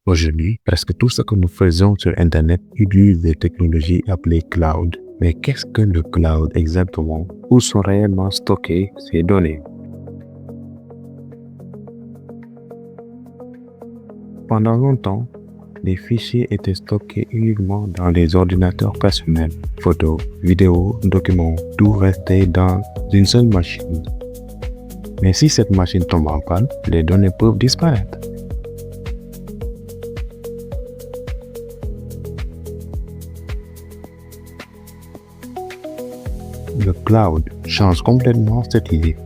Aujourd'hui, presque tout ce que nous faisons sur Internet utilise des technologies appelées cloud. Mais qu'est-ce que le cloud exactement? Où sont réellement stockées ces données? Pendant longtemps, les fichiers étaient stockés uniquement dans les ordinateurs personnels. Photos, vidéos, documents, tout restait dans une seule machine. Mais si cette machine tombe en panne, les données peuvent disparaître. Le cloud change complètement cette idée.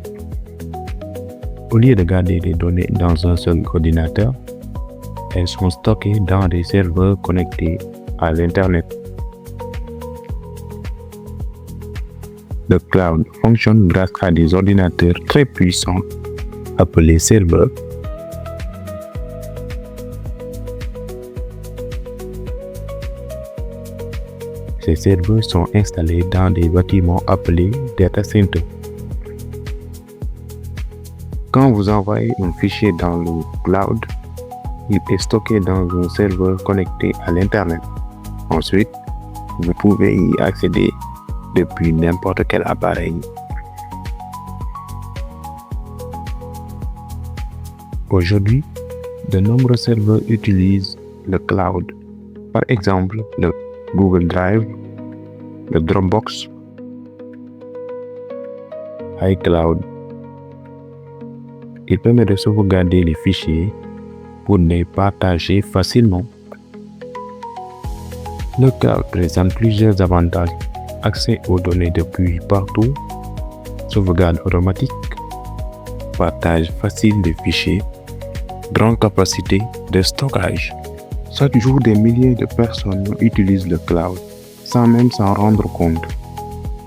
Au lieu de garder les données dans un seul ordinateur, elles sont stockées dans des serveurs connectés à l'Internet. Le cloud fonctionne grâce à des ordinateurs très puissants appelés serveurs. Ces serveurs sont installés dans des bâtiments appelés data centers. Quand vous envoyez un fichier dans le cloud, il est stocké dans un serveur connecté à l'Internet. Ensuite, vous pouvez y accéder depuis n'importe quel appareil. Aujourd'hui, de nombreux serveurs utilisent le cloud. Par exemple, le Google Drive, le Dropbox, iCloud. Il permet de sauvegarder les fichiers pour les partager facilement. Le cloud présente plusieurs avantages. Accès aux données depuis partout, sauvegarde automatique, partage facile des fichiers, grande capacité de stockage. Chaque jour, des milliers de personnes utilisent le cloud sans même s'en rendre compte.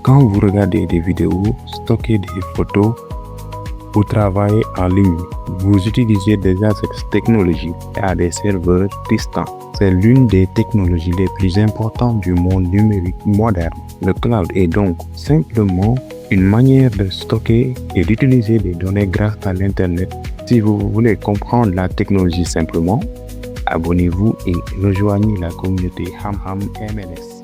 Quand vous regardez des vidéos, stockez des photos ou travaillez en ligne, vous utilisez déjà cette technologie à des serveurs distants. C'est l'une des technologies les plus importantes du monde numérique moderne. Le cloud est donc simplement une manière de stocker et d'utiliser des données grâce à l'Internet. Si vous voulez comprendre la technologie simplement, abonnez-vous et rejoignez la communauté HamHam MLS.